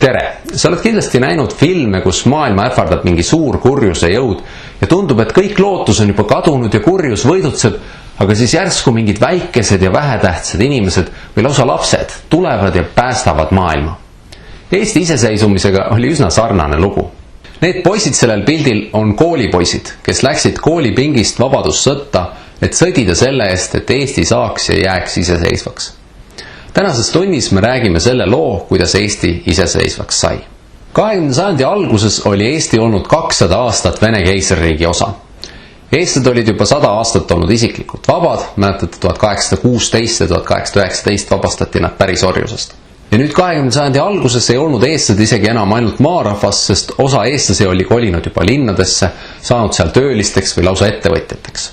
Tere! Sa oled kindlasti näinud filme, kus maailma ähvardab mingi suur kurjuse jõud ja tundub, et kõik lootus on juba kadunud ja kurjus võidutseb, aga siis järsku mingid väikesed ja vähetähtsad inimesed või lausa lapsed tulevad ja päästavad maailma. Eesti iseseisvumisega oli üsna sarnane lugu. Need poisid sellel pildil on koolipoisid, kes läksid koolipingist vabadussõtta, et sõdida selle eest, et Eesti saaks ja jääks iseseisvaks. Tänases tunnis me räägime selle loo, kuidas Eesti iseseisvaks sai. 20. sajandi alguses oli Eesti olnud 200 aastat Vene keisririigi osa. Eestlased olid juba 100 aastat olnud isiklikult vabad, mäletate 1816 ja 1819 vabastati nad päris orjusest. Ja nüüd 20. sajandi alguses ei olnud eestlased isegi enam ainult maarahvas, sest osa eestlasi oli kolinud juba linnadesse, saanud seal töölisteks või lausa ettevõtjateks.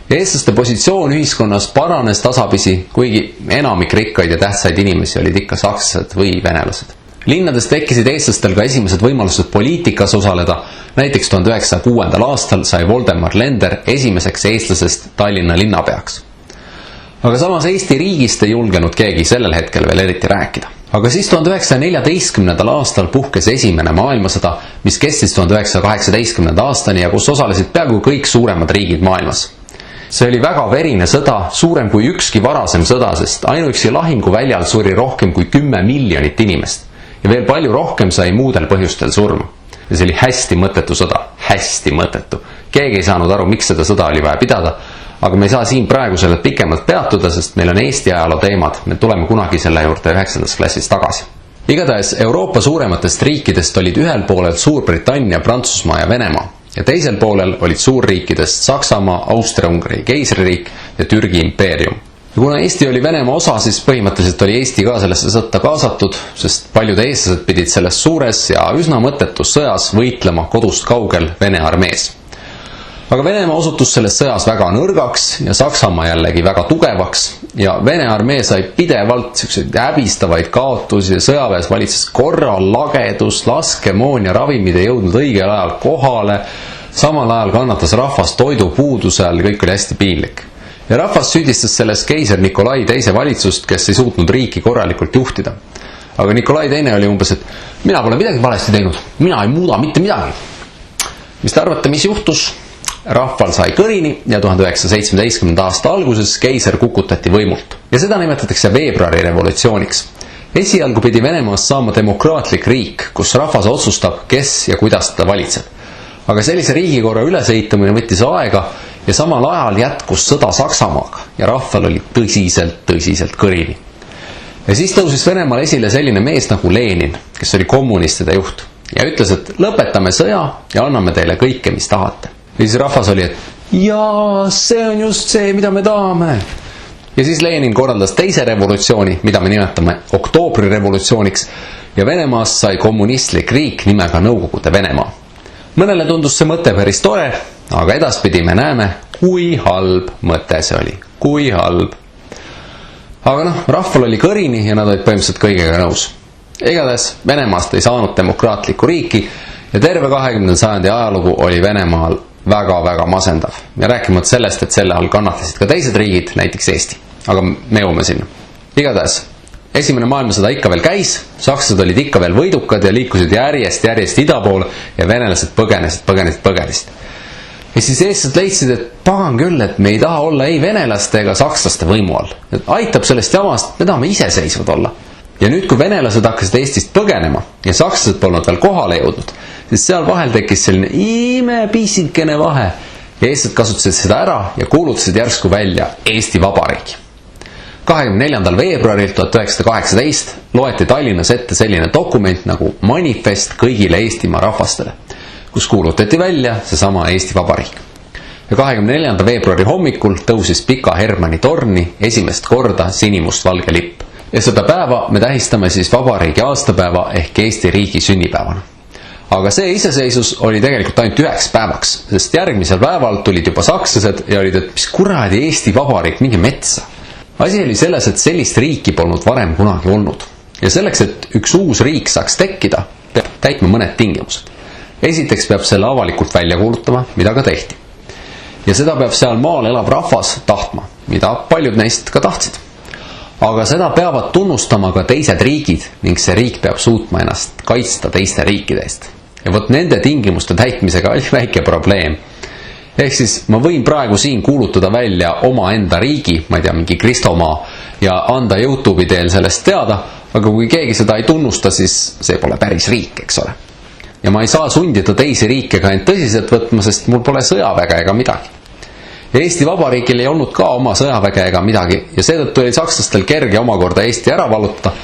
Eestlaste positsioon ühiskonnas paranes tasapisi, kuigi enamik rikkaid ja tähtsaid inimesi olid ikka sakslased või venelased. Linnades tekkisid eestlastel ka esimesed võimalused poliitikas osaleda, näiteks 1906. aastal sai Voldemar Lender esimeseks eestlasest Tallinna linnapeaks. Aga samas Eesti riigist ei julgenud keegi sellel hetkel veel eriti rääkida. Aga siis 1914. aastal puhkes esimene maailmasõda, mis kestis 1918. aastani ja kus osalesid peaaegu kõik suuremad riigid maailmas. See oli väga verine sõda, suurem kui ükski varasem sõda, sest ainuüksi lahinguväljal suri rohkem kui 10 miljonit inimest ja veel palju rohkem sai muudel põhjustel surma. Ja see oli hästi mõttetu sõda, hästi mõttetu. Keegi ei saanud aru, miks seda sõda oli vaja pidada, aga me ei saa siin praegu selle pikemalt peatuda, sest meil on Eesti ajaloo teemad, me tuleme kunagi selle juurde 9. klassis tagasi. Igatahes Euroopa suurematest riikidest olid ühel poolel Suurbritannia, Prantsusmaa ja Venemaa. Ja teisel poolel olid suurriikidest Saksamaa, Austria-Ungari keisririik ja Türgi impeerium. Ja kuna Eesti oli Venemaa osa, siis põhimõtteliselt oli Eesti ka sellesse sõtta kaasatud, sest paljud eestlased pidid selles suures ja üsna mõttetus sõjas võitlema kodust kaugel Vene armees. Aga Venemaa osutus selles sõjas väga nõrgaks ja Saksamaa jällegi väga tugevaks ja Vene armee sai pidevalt häbistavaid kaotusi ja sõjaväes valitses korral, lagedus, laskemoon ja ravimid ei jõudnud õigel ajal kohale, samal ajal kannatas rahvas toidupuuduse all, kõik oli hästi piinlik. Ja rahvas süüdistas selles keiser Nikolai II valitsust, kes ei suutnud riiki korralikult juhtida. Aga Nikolai II oli umbes, et mina pole midagi valesti teinud, mina ei muuda mitte midagi. Mis te arvate, mis juhtus? Rahval sai kõrini ja 1917. aasta alguses keiser kukutati võimult. Ja seda nimetatakse veebruari revolutsiooniks. Esialgu pidi Venemaast saama demokraatlik riik, kus rahvas otsustab, kes ja kuidas teda valitseb. Aga sellise riigikorra ülesehitamine võttis aega ja samal ajal jätkus sõda Saksamaaga ja rahval oli tõsiselt kõrini. Ja siis tõusis Venemaal esile selline mees nagu Lenin, kes oli kommunistide juht ja ütles, et lõpetame sõja ja anname teile kõike, mis tahate. Ja siis rahvas oli, et jaa, see on just see, mida me tahame. Ja siis Lenin korraldas teise revolutsiooni, mida me nimetame oktoobri revolutsiooniks ja Venemaast sai kommunistlik riik nimega Nõukogude Venemaa. Mõnele tundus see mõte päris tore, aga edaspidi me näeme, kui halb mõte see oli. Kui halb. Aga rahval oli kõrini ja nad olid põhimõtteliselt kõigega nõus. Igatahes Venemaast ei saanud demokraatlikku riiki ja terve 20. sajandi ajalugu oli Venemaal väga masendav. Ja rääkimata sellest, et selle all kannatasid ka teised riigid, näiteks Eesti. Aga me jõuame sinna. Igatahes, esimene maailmasõda ikka veel käis, sakslased olid ikka veel võidukad ja liikusid järjest ida poole ja venelased põgenesid. Ja siis eestlased leidsid, et pagan küll, et me ei taha olla ei venelaste ega sakslaste võimu all. Et aitab sellest jamast, me tahame iseseisvad olla. Ja nüüd, kui venelased hakkasid Eestist põgenema ja sakslased polnud veel kohale jõudnud, siis seal vahel tekkis selline imepisikene vahe ja eestlased kasutasid seda ära ja kuulutasid järsku välja Eesti Vabariigi. 24. veebruaril 1918 loeti Tallinnas ette selline dokument nagu manifest kõigile Eestimaa rahvastele, kus kuulutati välja seesama Eesti Vabariik. Ja 24. veebruari hommikul tõusis Pika Hermanni torni esimest korda sinimustvalge lipp. Ja seda päeva me tähistame siis vabariigi aastapäeva ehk Eesti riigi sünnipäevana. Aga see iseseisvus oli tegelikult ainult 9 päevaks, sest järgmisel päeval tulid juba sakslased ja olid, et mis kuradi Eesti Vabariik, mingi metsa. Asi oli selles, et sellist riiki polnud varem kunagi olnud. Ja selleks, et üks uus riik saaks tekkida, peab täitma mõned tingimused. Esiteks peab selle avalikult välja kuulutama, mida ka tehti. Ja seda peab seal maal elav rahvas tahtma, mida paljud neist ka tahtsid. Aga seda peavad tunnustama ka teised riigid ning see riik peab suutma ennast kaitsta teiste riikide eest. Ja võt nende tingimuste täitmisega oli väike probleem. Ehk siis ma võin praegu siin kuulutada välja oma enda riigi, ma ei tea, mingi Kristomaa, ja anda YouTube'i teel sellest teada, aga kui keegi seda ei tunnusta, siis see pole päris riik, eks ole. Ja ma ei saa sundida teisi riike ka end tõsiselt võtma, sest mul pole sõjaväge ega midagi. Ja Eesti Vabariigil ei olnud ka oma sõjaväge ega midagi ja seetõttu oli sakslastel kerge omakorda Eesti ära vallutada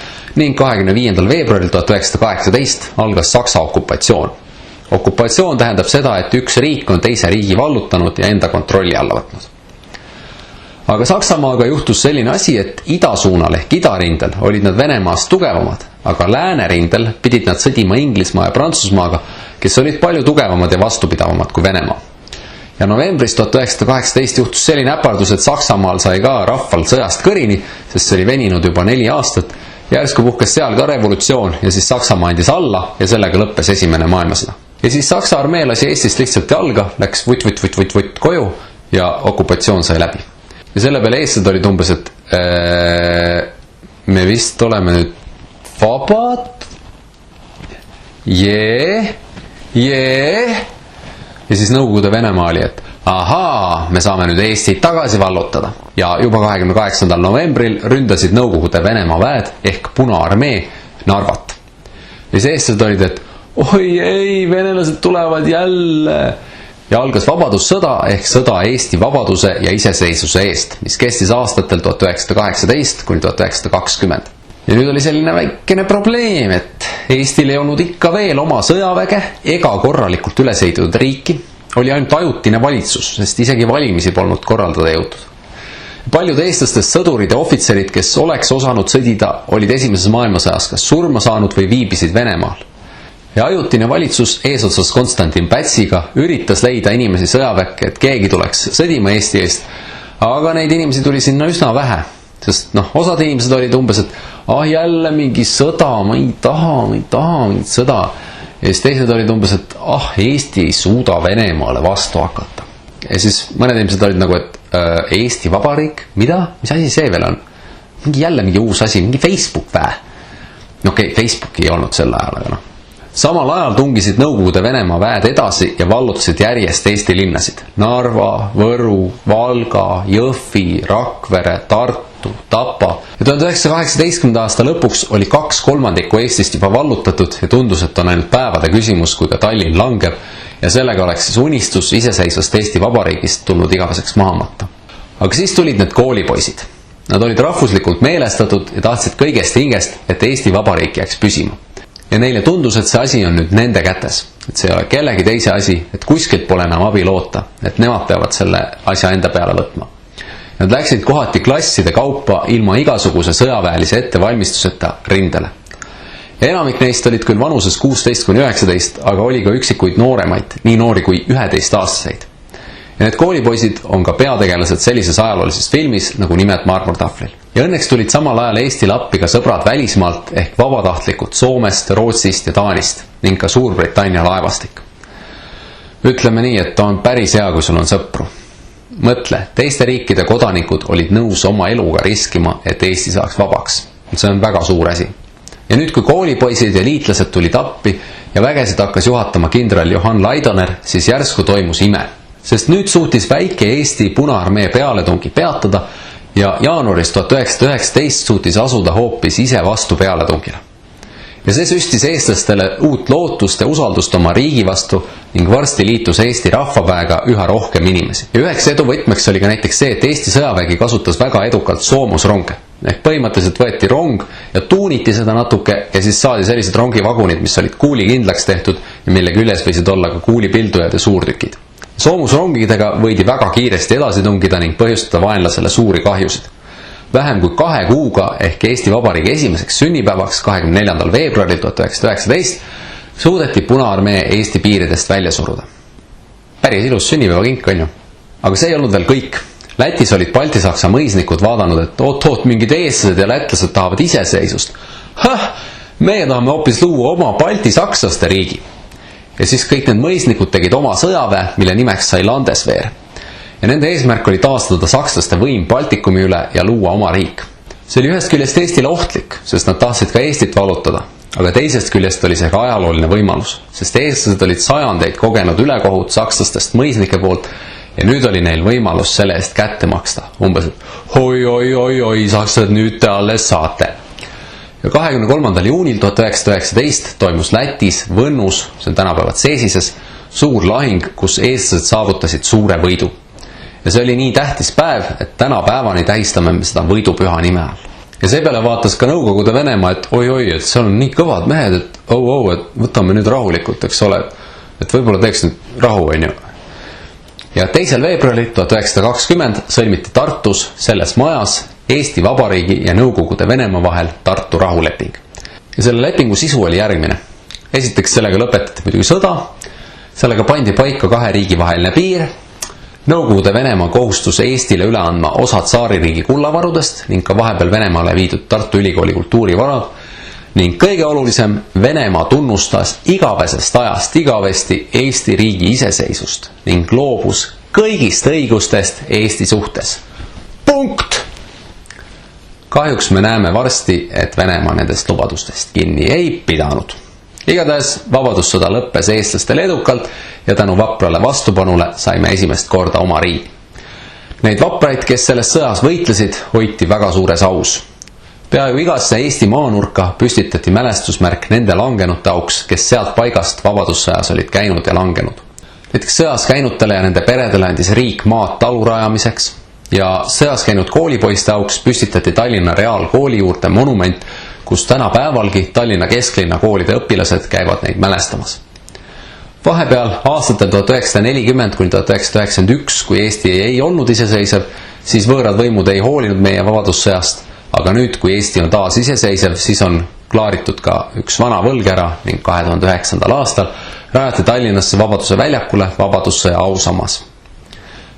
ning 25. veebruaril 1918 algas Saksa okupatsioon. Okupatsioon tähendab seda, et üks riik on teise riigi vallutanud ja enda kontrolli alla võtnud. Aga Saksamaaga juhtus selline asi, et idasuunal ehk idarindel olid nad Venemaast tugevamad, aga läänerindel pidid nad sõdima Inglismaa ja Prantsusmaaga, kes olid palju tugevamad ja vastupidavamad kui Venemaa. Ja novembris 1918 juhtus selline äpardus, et Saksamaal sai ka rahval sõjast kõrini, sest see oli veninud juba 4 aastat. Järsku puhkes seal ka revolutsioon ja siis Saksamaa andis alla ja sellega lõppes esimene maailmasõda. Ja siis Saksa armee lasi Eestist lihtsalt jalga, läks vutt koju ja okupatsioon sai läbi. Ja selle peale eestlased olid umbes, et me vist oleme nüüd vabad. Ja siis Nõukogude Venemaa oli, et ahaa, me saame nüüd Eestit tagasi vallutada. Ja juba 28. novembril ründasid Nõukogude Venemaa väed ehk Punaarmee Narvat. Ja siis eestlased olid, et oi ei, venelased tulevad jälle. Ja algas vabadussõda ehk sõda Eesti vabaduse ja iseseisvuse eest, mis kestis aastatel 1918 kuni 1920. Ja nüüd oli selline väikene probleem, et Eestil ei olnud ikka veel oma sõjaväge ega korralikult üles ehitatud riiki, oli ainult ajutine valitsus, sest isegi valimisi polnud korraldada jõutud. Paljud eestlastest sõdurid ja ohvitserid, kes oleks osanud sõdida, olid esimeses maailmasõjas kas surma saanud või viibisid Venemaal. Ja ajutine valitsus eesotsas Konstantin Pätsiga üritas leida inimesi sõjaväkke, et keegi tuleks sõdima Eesti eest, aga neid inimesi tuli sinna üsna vähe. Sest osad inimesed olid umbes, et jälle mingi sõda, ma ei taha mingit sõda. Ja siis teised olid umbes, et Eesti ei suuda Venemaale vastu hakata. Ja siis mõned inimesed olid nagu, et Eesti Vabariik, mida? Mis asi see veel on? Jälle mingi uus asi, mingi Facebook vähe. Okei, Facebook ei olnud sel ajal, aga Samal ajal tungisid Nõukogude Venemaa väed edasi ja vallutasid järjest Eesti linnasid. Narva, Võru, Valga, Jõhvi, Rakvere, Tartu, Tapa. Ja 1918. aasta lõpuks oli 2/3 Eestist juba vallutatud ja tundus, et on ainult päevade küsimus, kui ka Tallinn langeb ja sellega oleks siis unistus iseseisvast Eesti Vabariigist tulnud igaveseks maha matta. Aga siis tulid need koolipoisid. Nad olid rahvuslikult meelestatud ja tahtsid kõigest hingest, et Eesti Vabariik jääks püsima. Ja neile tundus, et see asi on nüüd nende kätes, et see ei ole kellegi teise asi, et kuskilt pole enam abi loota, et nemad peavad selle asja enda peale võtma. Nad läksid kohati klasside kaupa ilma igasuguse sõjaväelise ettevalmistuseta rindele. Ja enamik neist olid küll vanuses 16–19, aga oli ka üksikuid nooremaid, nii noori kui 11-aastaseid. Ja need koolipoisid on ka peategelased sellises ajaloolises filmis nagu Nimed Marmortahvlil. Ja õnneks tulid samal ajal Eestile appi ka sõbrad välismaalt ehk vabatahtlikud Soomest, Rootsist ja Taanist ning ka Suurbritannia laevastik. Ütleme nii, et on päris hea, kui sul on sõpru. Mõtle, teiste riikide kodanikud olid nõus oma eluga riskima, et Eesti saaks vabaks. See on väga suur asi. Ja nüüd, kui koolipoisid ja liitlased tulid appi ja vägesid hakkas juhatama kindral Johan Laidoner, siis järsku toimus ime. Sest nüüd suutis väike Eesti Punaarmee pealetungi peatada ja jaanuaris 1919 suutis asuda hoopis ise vastu pealetungile. Ja see süstis eestlastele uut lootust ja usaldust oma riigi vastu ning varsti liitus Eesti rahvaväega üha rohkem inimesi. Ja üheks eduvõtmeks oli ka näiteks see, et Eesti sõjavägi kasutas väga edukalt soomusronge. Ehk põhimõtteliselt võeti rong ja tuuniti seda natuke ja siis saadi sellised rongivagunid, mis olid kuulikindlaks tehtud ja mille küljes võisid olla ka kuulipildujad ja suurtükid. Soomusrongidega võidi väga kiiresti edasi tungida ning põhjustada vaenlasele suuri kahjusid. Vähem kui 2 kuuga ehk Eesti Vabariigi esimeseks sünnipäevaks 24. veebruaril 1919 suudeti Punaarmee Eesti piiridest välja suruda. Päris ilus sünnipäevakink on ju. Aga see ei olnud veel kõik. Lätis olid Balti-Saksa mõisnikud vaadanud, et oot, mingid eestlased ja lätlased tahavad iseseisvust. Meie tahame hoopis luua oma Balti-Sakslaste riigi. Ja siis kõik need mõisnikud tegid oma sõjaväe, mille nimeks sai Landeswehr. Ja nende eesmärk oli taastada sakslaste võim Baltikumi üle ja luua oma riik. See oli ühest küljest Eestile ohtlik, sest nad tahtsid ka Eestit vallutada, aga teisest küljest oli see ka ajalooline võimalus, sest eestlased olid sajandeid kogenud ülekohut sakslastest mõisnike poolt ja nüüd oli neil võimalus selle eest kätte maksta. Umbes, et oi, sakslased, nüüd te alles saate. Ja 23. juunil 1919 toimus Lätis Võnnus, see on tänapäevad Seesises, suur lahing, kus eestlased saavutasid suure võidu. Ja see oli nii tähtis päev, et tänapäevani tähistame me seda võidupüha nime all. Ja seepeale vaatas ka Nõukogude Venemaa, et oi, et seal on nii kõvad mehed, et et võtame nüüd rahulikult, eks ole, et võib-olla teeks nüüd rahu, on ju. Ja 2. veebruaril 1920 sõlmiti Tartus selles majas Eesti Vabariigi ja Nõukogude Venemaa vahel Tartu rahuleping. Ja selle lepingu sisu oli järgmine. Esiteks sellega lõpetati muidugi sõda, sellega pandi paika 2 riigi vaheline piir, Nõukogude Venemaa kohustus Eestile üle andma osa tsaaririigi kullavarudest ning ka vahepeal Venemaale viidud Tartu Ülikooli kultuurivarad ning kõige olulisem, Venemaa tunnustas igavesest ajast igavesti Eesti riigi iseseisvust ning loobus kõigist õigustest Eesti suhtes. Punkt! Kahjuks me näeme varsti, et Venemaa nendest lubadustest kinni ei pidanud. Igatahes vabadussõda lõppes eestlastel edukalt ja tänu vaprale vastupanule saime esimest korda oma riigi. Neid vapraid, kes selles sõjas võitlesid, hoiti väga suures aus. Peaaegu igasse Eesti maanurka püstitati mälestusmärk nende langenute auks, kes sealt paigast vabadussõjas olid käinud ja langenud. Näiteks sõjas käinutele ja nende peredele andis riik maad talu rajamiseks ja sõjas käinud koolipoiste auks püstitati Tallinna Reaalkooli juurde monument, kus tänapäevalgi Tallinna kesklinna koolide õpilased käivad neid mälestamas. Vahepeal aastatel 1940–1991, kui Eesti ei olnud iseseisev, siis võõrad võimud ei hoolinud meie vabadussõjast, aga nüüd, kui Eesti on taas iseseisev, siis on klaaritud ka üks vana võlg ära ning 2009. aastal rajati Tallinnasse Vabaduse väljakule vabadussõja ausammas.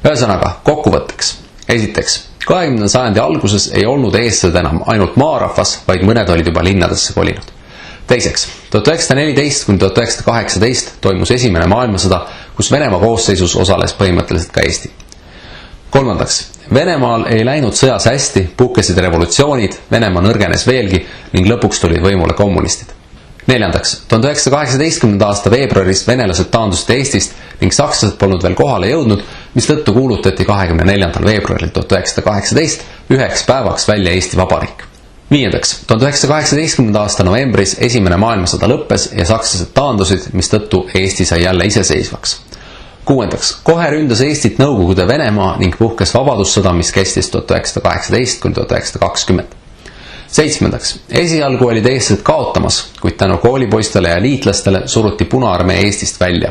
Ühesõnaga, kokkuvõtteks. Esiteks, 20. sajandi alguses ei olnud eestlased enam ainult maarahvas, vaid mõned olid juba linnadesse kolinud. Teiseks, 1914–1918 toimus esimene maailmasõda, kus Venemaa koosseisus osales põhimõtteliselt ka Eesti. Kolmandaks, Venemaal ei läinud sõjas hästi, puhkesid revolutsioonid, Venemaa nõrgenes veelgi ning lõpuks tulid võimule kommunistid. Neljandaks, 1918. aasta veebruaris venelased taandusid Eestist ning sakslased polnud veel kohale jõudnud, mistõttu kuulutati 24. veebruaril 1918 üheks päevaks välja Eesti Vabariik. Viiendaks, 1918. aasta novembris esimene maailmasõda lõppes ja sakslased taandusid, mistõttu Eesti sai jälle iseseisvaks. Kuuendaks, kohe ründas Eestit Nõukogude Venemaa ning puhkes vabadussõda, mis kestis 1918–1920. Seitsmendaks, esialgu olid eestlased kaotamas, kuid tänu koolipoistele ja liitlastele suruti Punaarmee Eestist välja.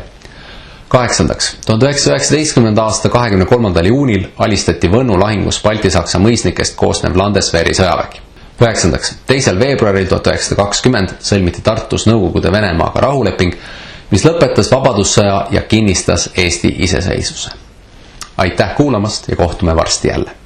Kaheksandaks, 1919. aasta 23. juunil alistati Võnnu lahingus Balti-Saksa mõisnikest koosnev Landeswehri sõjavägi. Üheksandaks, 2. veebruaril 1920 sõlmiti Tartus Nõukogude Venemaaga rahuleping, mis lõpetas vabadussõja ja kinnistas Eesti iseseisvuse. Aitäh kuulamast ja kohtume varsti jälle!